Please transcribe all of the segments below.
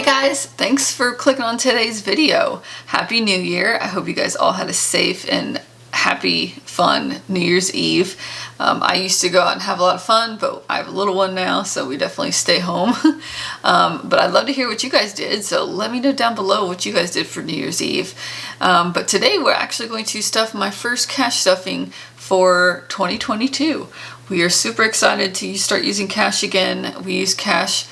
guys, thanks for clicking on today's video. Happy New Year. I hope you guys all had a safe and happy, fun New Year's Eve. I used to go out and have a lot of fun, but I have a little one now, so we definitely stay home. But I'd love to hear what you guys did, so let me know down below what you guys did for New Year's Eve. But today we're actually going to stuff my first cash stuffing for 2022. We are super excited to start using cash again. We used cash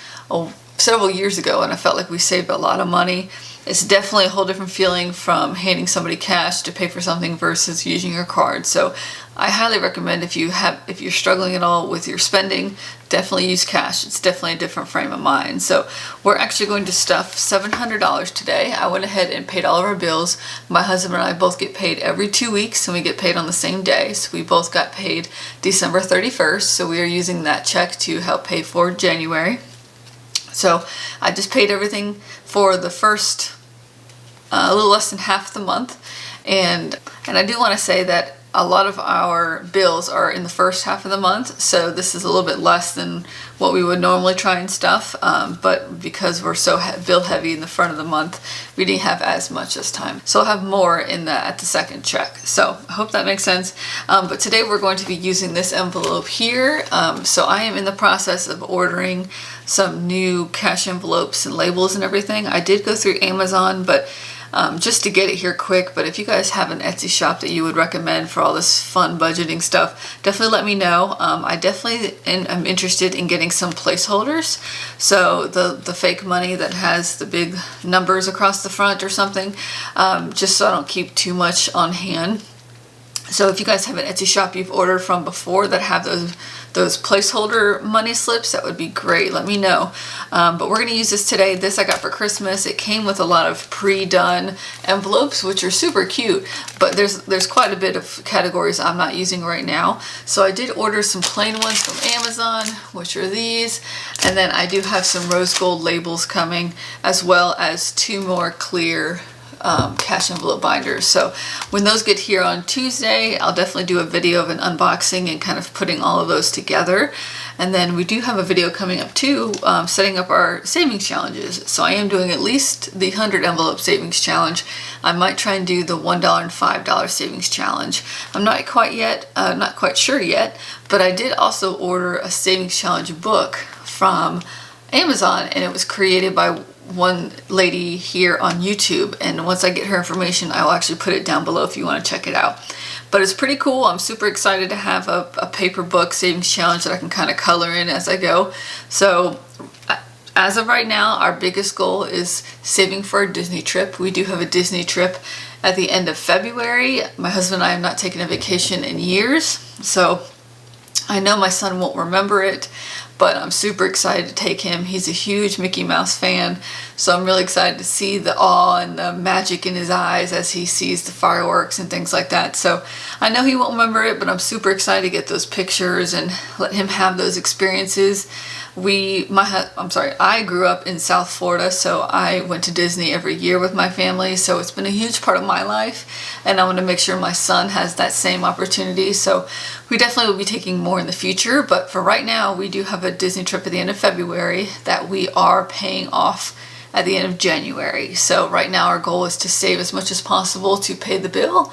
several years ago, and I felt like we saved a lot of money. It's definitely a whole different feeling from handing somebody cash to pay for something versus using your card. So I highly recommend if you're struggling at all with your spending, definitely use cash. It's definitely a different frame of mind. So we're actually going to stuff $700 today. I went ahead and paid all of our bills. My husband and I both get paid every 2 weeks, and we get paid on the same day. So we both got paid December 31st. So we are using that check to help pay for January. So I just paid everything for the first a little less than half the month, and I do want to say that a lot of our bills are in the first half of the month, so this is a little bit less than what we would normally try and stuff, but because we're so bill heavy in the front of the month, we didn't have as much this time. So I'll have more at the second check. So I hope that makes sense. But today we're going to be using this envelope here. So I am in the process of ordering some new cash envelopes and labels and everything. I did go through Amazon, but just to get it here quick. But if you guys have an Etsy shop that you would recommend for all this fun budgeting stuff, definitely let me know. I definitely am interested in getting some placeholders. So the fake money that has the big numbers across the front or something, just so I don't keep too much on hand. So if you guys have an Etsy shop you've ordered from before that have those placeholder money slips, that would be great. Let me know. But we're going to use this today. This I got for Christmas. It came with a lot of pre-done envelopes, which are super cute, but there's quite a bit of categories I'm not using right now. So I did order some plain ones from Amazon, which are these, and then I do have some rose gold labels coming, as well as 2 more clear cash envelope binders. So when those get here on Tuesday, I'll definitely do a video of an unboxing and kind of putting all of those together. And then we do have a video coming up too, setting up our savings challenges. So I am doing at least the 100 envelope savings challenge. I might try and do the $1 and $5 savings challenge. I'm not quite sure yet, but I did also order a savings challenge book from Amazon, and it was created by one lady here on YouTube, and once I get her information, I will actually put it down below if you want to check it out. But it's pretty cool. I'm super excited to have a paper book savings challenge that I can kind of color in as I go. So as of right now, our biggest goal is saving for a Disney trip. We do have a Disney trip at the end of February. My husband and I have not taken a vacation in years, so I know my son won't remember it, but I'm super excited to take him. He's a huge Mickey Mouse fan, so I'm really excited to see the awe and the magic in his eyes as he sees the fireworks and things like that. So I know he won't remember it, but I'm super excited to get those pictures and let him have those experiences. I grew up in South Florida, so I went to Disney every year with my family, so it's been a huge part of my life, and I want to make sure my son has that same opportunity. So we definitely will be taking more in the future, but for right now, we do have a Disney trip at the end of February that we are paying off at the end of January. So right now our goal is to save as much as possible to pay the bill,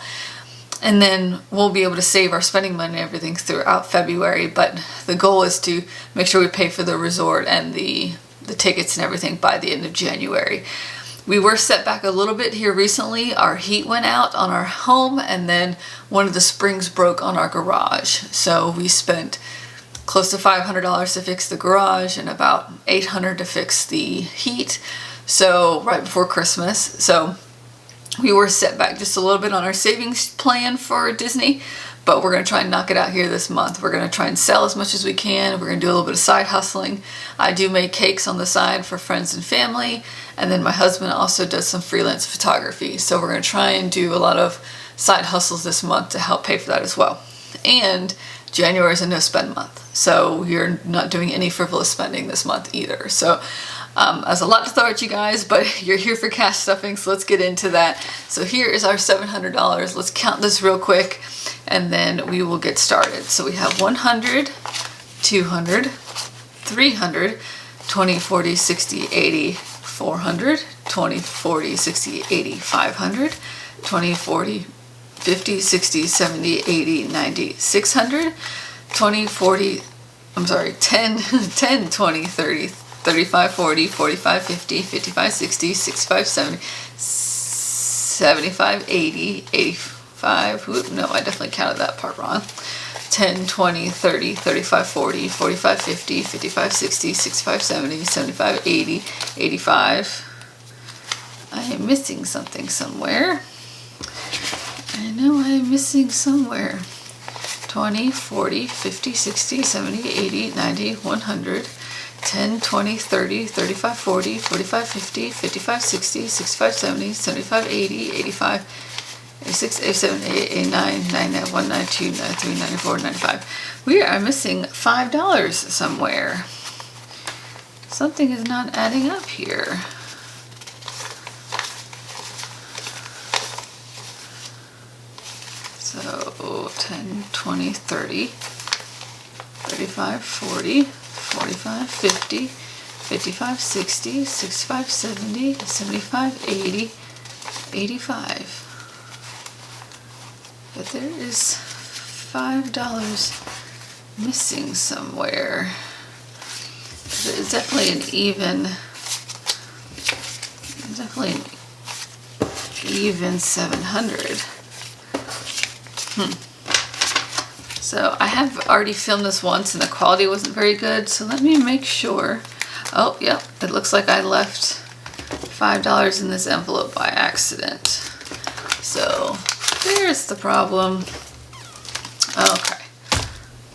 and then we'll be able to save our spending money and everything throughout February. But the goal is to make sure we pay for the resort and the tickets and everything by the end of January. We were set back a little bit here recently. Our heat went out on our home, and then one of the springs broke on our garage. So we spent close to $500 to fix the garage and about $800 to fix the heat. So right before Christmas. So we were set back just a little bit on our savings plan for Disney, but we're going to try and knock it out here this month. We're going to try and sell as much as we can. We're going to do a little bit of side hustling. I do make cakes on the side for friends and family, and then my husband also does some freelance photography. So we're going to try and do a lot of side hustles this month to help pay for that as well. And January is a no spend month, so you're not doing any frivolous spending this month either. So there's a lot to throw at you guys, but you're here for cash stuffing, so let's get into that. So here is our $700. Let's count this real quick, and then we will get started. So we have 100, 200, 300, 20, 40, 60, 80, 400, 20, 40, 60, 80, 500, 20, 40, 50, 60, 70, 80, 90, 600, 20, 40, I'm sorry, 10, 10, 20, 30, 35, 40, 45, 50, 55, 60, 65, 70, 75, 80, 85, whoop, no, I definitely counted that part wrong. 10, 20, 30, 35, 40, 45, 50, 55, 60, 65, 70, 75, 80, 85. I am missing something somewhere. I know I am missing somewhere. 20, 40, 50, 60, 70, 80, 90, 100. 10, 20, 30, 35, 40, 45, 50, 55, 60, 65, 70, 75, 80, 85, 86, 87, 88, 89, 90, 1, 92, 93, 94, 95. We are missing $5 somewhere. Something is not adding up here. So 10, 20, 30, 35, 40, 45, 50, 55, 60, 65, 70, 75, 80, 85. But there is $5 missing somewhere. It's definitely an even 700. So I have already filmed this once and the quality wasn't very good, so let me make sure. Oh, yep, it looks like I left $5 in this envelope by accident. So there's the problem. Okay,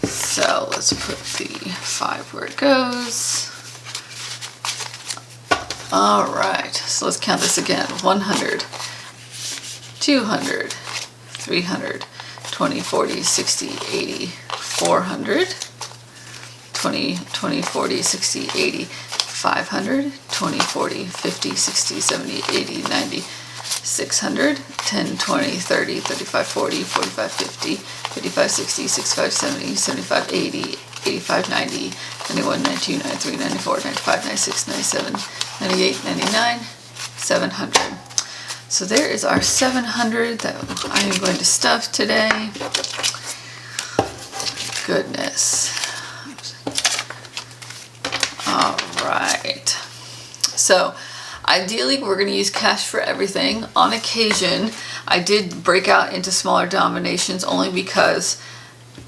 so let's put the 5 where it goes. All right, so let's count this again. 100, 200, 300, 20, 40, 60, 80, 400, 20, 40, 60, 80, 500, 20, 40, 50, 60, 70, 80, 90, 600, 10, 20, 30, 35, 40, 45, 50, 55, 60, 65, 70, 75, 80, 85, 90, 91, 92, 93, 94, 95, 96, 97, 98, 99, 700. So there is our 700 that I am going to stuff today. Goodness. All right. So ideally, we're going to use cash for everything. On occasion, I did break out into smaller denominations only because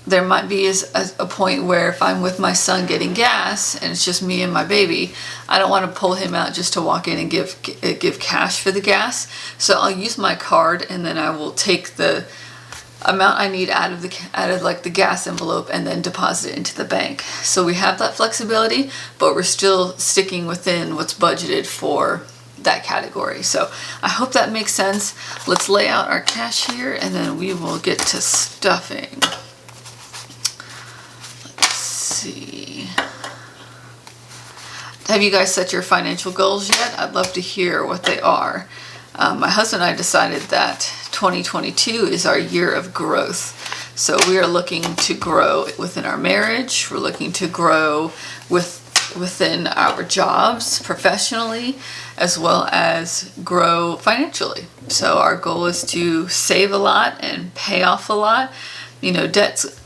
there might be a point where if I'm with my son getting gas and it's just me and my baby, I don't want to pull him out just to walk in and give cash for the gas. So I'll use my card and then I will take the amount I need out of like the gas envelope and then deposit it into the bank. So we have that flexibility, but we're still sticking within what's budgeted for that category. So I hope that makes sense. Let's lay out our cash here and then we will get to stuffing. See. Have you guys set your financial goals yet? I'd love to hear what they are. My husband and I decided that 2022 is our year of growth. So we are looking to grow within our marriage. We're looking to grow within our jobs professionally, as well as grow financially. So our goal is to save a lot and pay off a lot. You know, debt's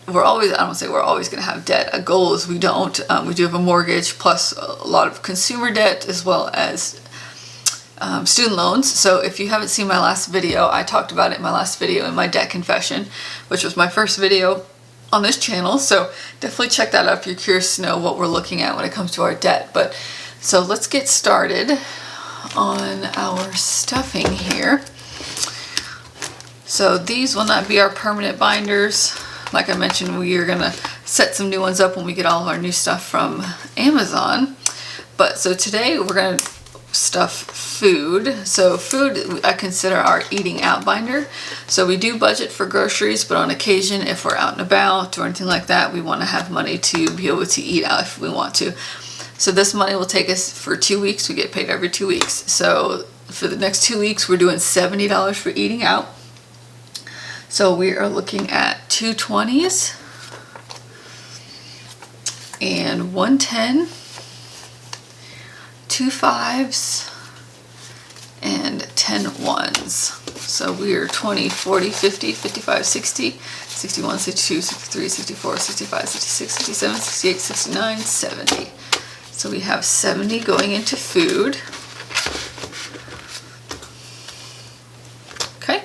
I don't want to say we're always going to have debt. A goal is we don't. We do have a mortgage plus a lot of consumer debt as well as student loans. So if you haven't seen my last video, I talked about it in my last video in my debt confession, which was my first video on this channel. So definitely check that out if you're curious to know what we're looking at when it comes to our debt. But so let's get started on our stuffing here. So these will not be our permanent binders. Like I mentioned, we are gonna set some new ones up when we get all of our new stuff from Amazon. But so today we're gonna stuff food. So food I consider our eating out binder. So we do budget for groceries, but on occasion if we're out and about or anything like that, we wanna have money to be able to eat out if we want to. So this money will take us for 2 weeks. We get paid every 2 weeks. So for the next 2 weeks, we're doing $70 for eating out. So we are looking at 2 20s and 1 10, $2 2 5s, and 10 ones. So we are 20, 40, 50, 55, 60, 61, 62, 63, 64, 65, 66, 67, 68, 69, 70. So we have 70 going into food. Okay.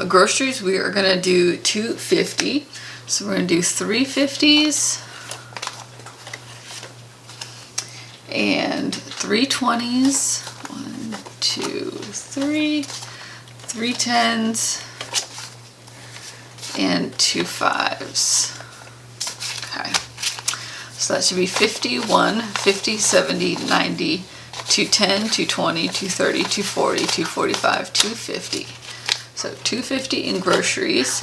Groceries, we are going to do 250. So we're going to do 3 50s and 3 20s. 1, 2, 3. 3 10s and 2 5s. Okay. So that should be 51, 50, 70, 90, 210, 220, 230, 240, 245, 250. So 250 in groceries.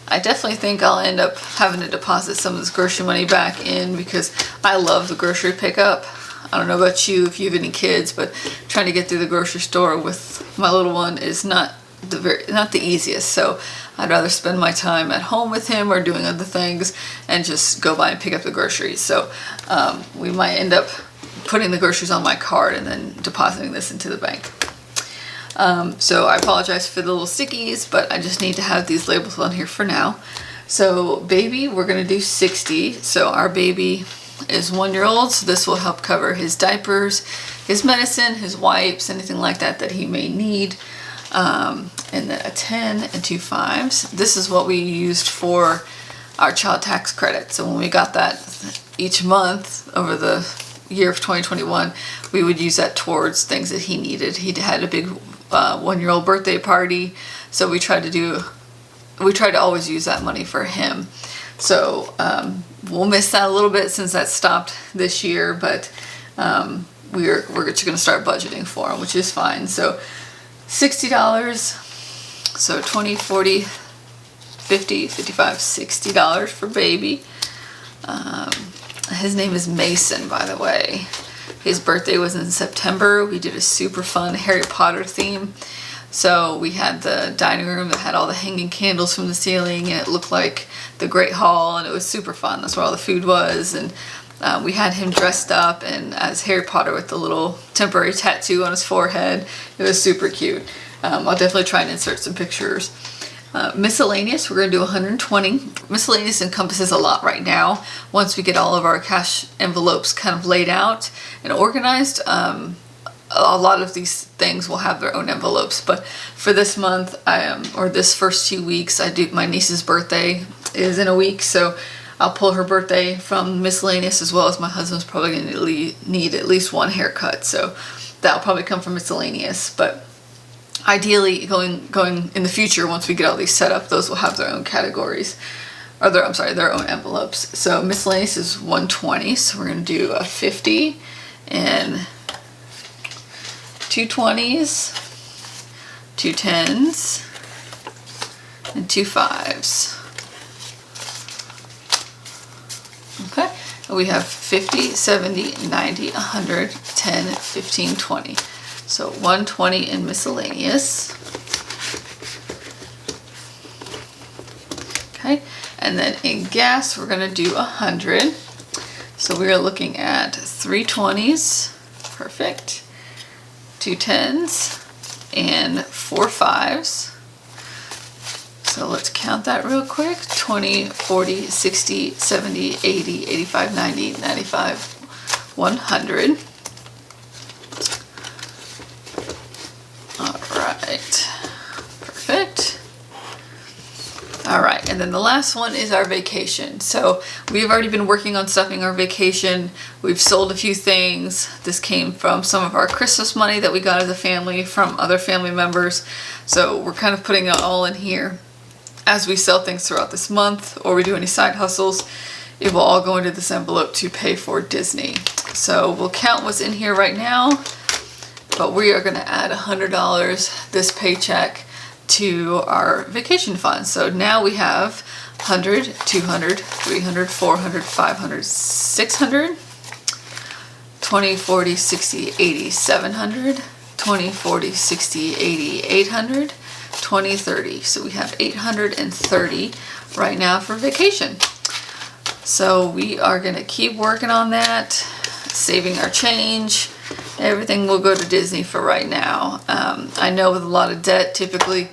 I definitely think I'll end up having to deposit some of this grocery money back in because I love the grocery pickup. I don't know about you if you have any kids, but trying to get through the grocery store with my little one is not the easiest. So I'd rather spend my time at home with him or doing other things and just go by and pick up the groceries. So we might end up putting the groceries on my card and then depositing this into the bank. So I apologize for the little stickies, but I just need to have these labels on here for now. So baby, we're going to do 60. So our baby is 1-year-old, so this will help cover his diapers, his medicine, his wipes, anything like that that he may need. And then a 10 and 2 5s. This is what we used for our child tax credit. So when we got that each month over the year of 2021, we would use that towards things that he needed. He had a big 1-year-old birthday party, so we tried to always use that money for him. So we'll miss that a little bit since that stopped this year, but we're just going to start budgeting for him, which is fine. So $60, so 20, 40, 50, 55, $60 for baby. His name is Mason, by the way. His birthday was in September. We did a super fun Harry Potter theme. So we had the dining room that had all the hanging candles from the ceiling, and it looked like the Great Hall, and it was super fun. That's where all the food was, and we had him dressed up and as Harry Potter with the little temporary tattoo on his forehead. It was super cute. I'll definitely try and insert some pictures. Miscellaneous, we're going to do 120. Miscellaneous encompasses a lot right now. Once we get all of our cash envelopes kind of laid out and organized, a lot of these things will have their own envelopes. But for this month, or this first 2 weeks, my niece's birthday is in a week, so I'll pull her birthday from miscellaneous, as well as my husband's probably going to need at least one haircut, so that'll probably come from miscellaneous. But ideally, going in the future, once we get all these set up, those will have their own categories, or their own envelopes. So miscellaneous is 120, so we're going to do a 50 and 2 20s, 2 10s, and 2 5s. Okay, and we have 50, 70, 90, 100, 10, 15, 20. So 120 in miscellaneous. Okay, and then in gas, we're going to do 100. So we are looking at 3 20s, perfect, 2 10s, and 4 5s. So let's count that real quick. 20, 40, 60, 70, 80, 85, 90, 95, 100. All right, perfect. All right, and then the last one is our vacation. So we've already been working on stuffing our vacation. We've sold a few things. This came from some of our Christmas money that we got as a family from other family members. So we're kind of putting it all in here. As we sell things throughout this month, or we do any side hustles, it will all go into this envelope to pay for Disney. So we'll count what's in here right now, but we are going to add $100 this paycheck to our vacation fund. So now we have 100, 200, 300, 400, 500, 600, 20, 40, 60, 80, 700, 20, 40, 60, 80, 800, 20, 30. So we have 830 right now for vacation. So we are going to keep working on that, saving our change, everything will go to Disney for right now. I know with a lot of debt, typically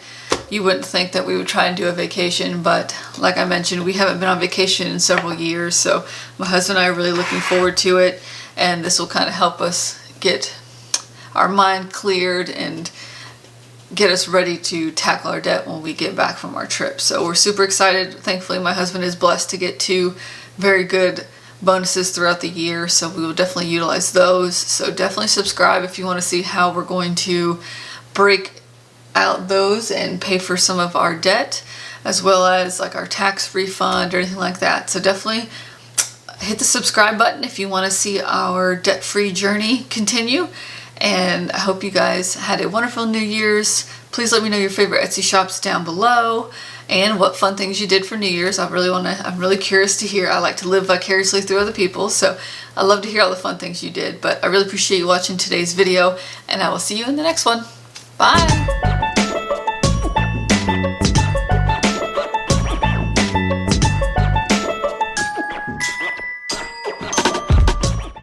you wouldn't think that we would try and do a vacation, but like I mentioned, we haven't been on vacation in several years, so my husband and I are really looking forward to it, and this will kind of help us get our mind cleared and get us ready to tackle our debt when we get back from our trip. So we're super excited. Thankfully, my husband is blessed to get 2 very good bonuses throughout the year, so we will definitely utilize those. So definitely subscribe if you want to see how we're going to break out those and pay for some of our debt, as well as like our tax refund or anything like that. So definitely hit the subscribe button if you want to see our debt-free journey continue. And I hope you guys had a wonderful New Year's. Please let me know your favorite Etsy shops down below and what fun things you did for New Year's. I'm really curious to hear. I like to live vicariously through other people, so I love to hear all the fun things you did. But I really appreciate you watching today's video, and I will see you in the next one. Bye!